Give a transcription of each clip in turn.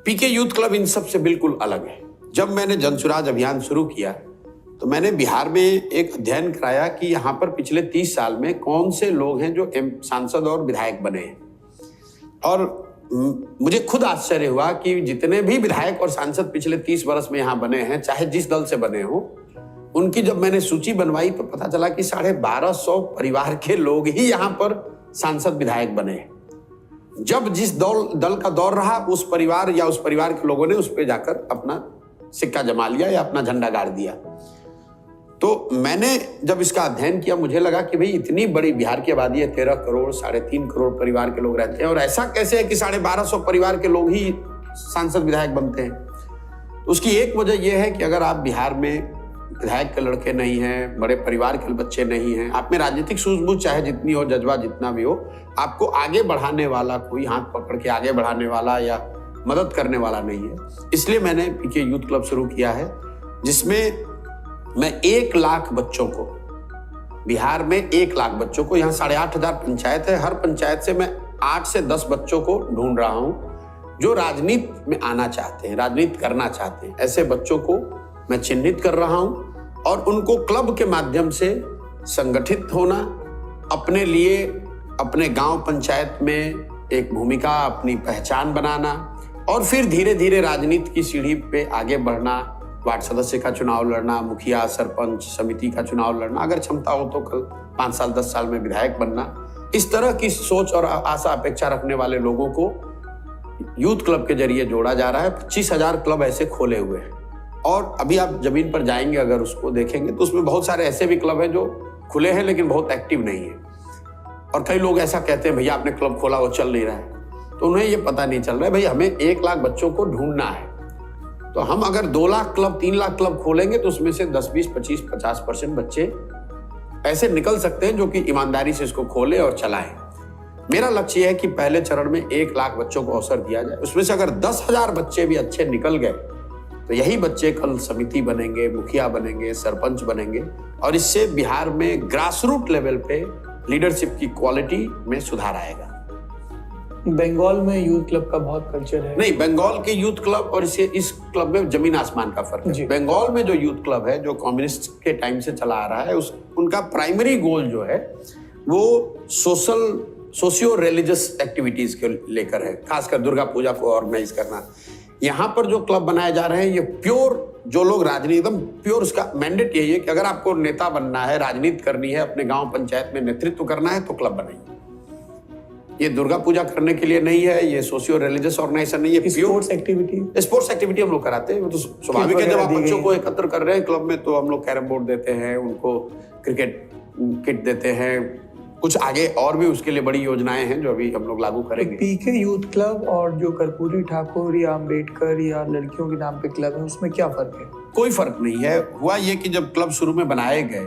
PK youth club in सब से बिल्कुल अलग है। जब मैंने जनसुराज अभियान शुरू किया तो मैंने बिहार में एक अध्ययन कराया कि यहाँ पर पिछले 30 साल में कौन से लोग हैं जो सांसद और विधायक बने हैं। और मुझे खुद आश्चर्य हुआ कि जितने भी विधायक और सांसद पिछले 30 वर्ष में यहाँ बने हैं, चाहे जिस दल से बने हो, उनकी जब मैंने सूची बनवाई तो पता चला कि 1250 परिवार के लोग ही यहाँ पर सांसद विधायक बने हैं। जब जिस दल का दौर रहा, उस परिवार या उस परिवार के लोगों ने उस पर जाकर अपना सिक्का जमा लिया या अपना झंडा गाड़ दिया। तो मैंने जब इसका अध्ययन किया, मुझे लगा कि भाई इतनी बड़ी बिहार की आबादी है, 13 करोड़ 3.5 करोड़ परिवार के लोग रहते हैं, और ऐसा कैसे है कि 1250 परिवार के लोग ही सांसद विधायक बनते हैं। तो उसकी एक वजह यह है कि अगर आप बिहार में विधायक के लड़के नहीं हैं, बड़े परिवार के बच्चे नहीं हैं, आप में राजनीतिक सूझबूझ चाहे जितनी हो, जज्बा जितना भी हो, आपको आगे बढ़ाने वाला, कोई हाथ पकड़ के आगे बढ़ाने वाला या मदद करने वाला नहीं है। इसलिए मैंने पीके यूथ क्लब शुरू किया है, जिसमें मैं 1 लाख बच्चों को, बिहार में 1 लाख बच्चों को, यहाँ 8,500 पंचायत है, हर पंचायत से मैं 8 से 10 बच्चों को ढूंढ रहा हूँ जो राजनीति में आना चाहते हैं, राजनीति करना चाहते हैं। ऐसे बच्चों को मैं चिन्हित कर रहा हूँ और उनको क्लब के माध्यम से संगठित होना, अपने लिए अपने गांव पंचायत में एक भूमिका, अपनी पहचान बनाना, और फिर धीरे धीरे राजनीति की सीढ़ी पे आगे बढ़ना, वार्ड सदस्य का चुनाव लड़ना, मुखिया, सरपंच, समिति का चुनाव लड़ना, अगर क्षमता हो तो कल 5 साल 10 साल में विधायक बनना। इस तरह की सोच और आशा अपेक्षा रखने वाले लोगों को यूथ क्लब के जरिए जोड़ा जा रहा है। 25,000 क्लब ऐसे खोले हुए हैं, और अभी आप जमीन पर जाएंगे, अगर उसको देखेंगे तो उसमें बहुत सारे ऐसे भी क्लब हैं जो खुले हैं लेकिन बहुत एक्टिव नहीं है। और कई लोग ऐसा कहते हैं, भैया आपने क्लब खोला, वो चल नहीं रहा है। तो उन्हें ये पता नहीं चल रहा है, भाई हमें 1 लाख बच्चों को ढूंढना है। तो हम अगर 2 लाख क्लब, 3 लाख क्लब खोलेंगे तो उसमें से 10, 20, 25, 50% बच्चे ऐसे निकल सकते हैं जो कि ईमानदारी से इसको खोले और चलाएं। मेरा लक्ष्य है कि पहले चरण में 1 लाख बच्चों को अवसर दिया जाए। उसमें से अगर 10,000 बच्चे भी अच्छे निकल गए तो यही बच्चे कल समिति बनेंगे, मुखिया बनेंगे, सरपंच बनेंगे, और इससे बिहार में ग्रासरूट लेवल पे लीडरशिप की क्वालिटी में सुधार आएगा। बंगाल में यूथ क्लब का बहुत कल्चर है। नहीं, बंगाल के यूथ क्लब और इस क्लब में जमीन आसमान का फर्क है। बंगाल में जो यूथ क्लब है, जो कम्युनिस्ट के टाइम से चला आ रहा है, उनका प्राइमरी गोल जो है वो सोशियो रिलीजियस एक्टिविटीज के लेकर है, खासकर दुर्गा पूजा को ऑर्गेनाइज करना। यहाँ पर जो क्लब बनाए जा रहे हैं, ये प्योर, जो लोग राजनीति, एकदम प्योर, उसका मैंडेट यही है कि अगर आपको नेता बनना है, राजनीति करनी है, अपने गांव पंचायत में नेतृत्व करना है तो क्लब बनाइए। ये दुर्गा पूजा करने के लिए नहीं है, ये सोशियो रिलीजियस ऑर्गेनाइजेशन नहीं है। स्पोर्ट्स एक्टिविटी हम लोग कराते हैं। वो तो स्वाभाविक है, जब आप बच्चों को एकत्र कर रहे हैं क्लब में, तो हम लोग कैरम बोर्ड देते हैं, उनको क्रिकेट किट देते हैं, कुछ आगे और भी उसके लिए बड़ी योजनाएं हैं जो अभी हम लोग लागू करेंगे। पीके यूथ क्लब और जो कर्पूरी ठाकुर या अम्बेडकर या लड़कियों के नाम पे क्लब है, उसमें क्या फर्क है? कोई फर्क नहीं है। हुआ ये कि जब क्लब शुरू में बनाए गए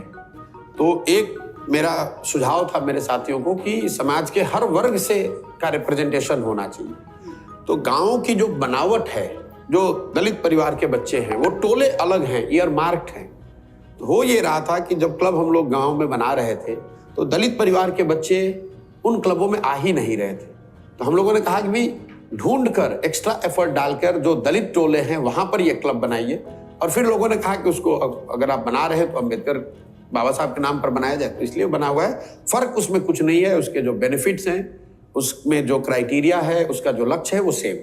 तो एक मेरा सुझाव था मेरे साथियों को कि समाज के हर वर्ग से का रिप्रेजेंटेशन होना चाहिए। तो गाँव की जो बनावट है, जो दलित परिवार के बच्चे हैं, वो टोले अलग हैं, ईयर मार्क्ड हैं। तो हो ये रहा था कि जब क्लब हम लोग गाँव में बना रहे थे तो दलित परिवार के बच्चे उन क्लबों में आ ही नहीं रहे थे। तो हम लोगों ने कहा कि भाई ढूंढ कर, एक्स्ट्रा एफर्ट डालकर जो दलित टोले हैं वहां पर ये क्लब बनाइए। और फिर लोगों ने कहा कि उसको अगर आप बना रहे हैं तो अम्बेडकर बाबा साहब के नाम पर बनाया जाए, तो इसलिए बना हुआ है। फर्क उसमें कुछ नहीं है, उसके जो बेनिफिट्स हैं, उसमें जो क्राइटेरिया है, उसका जो लक्ष्य है, वो सेम।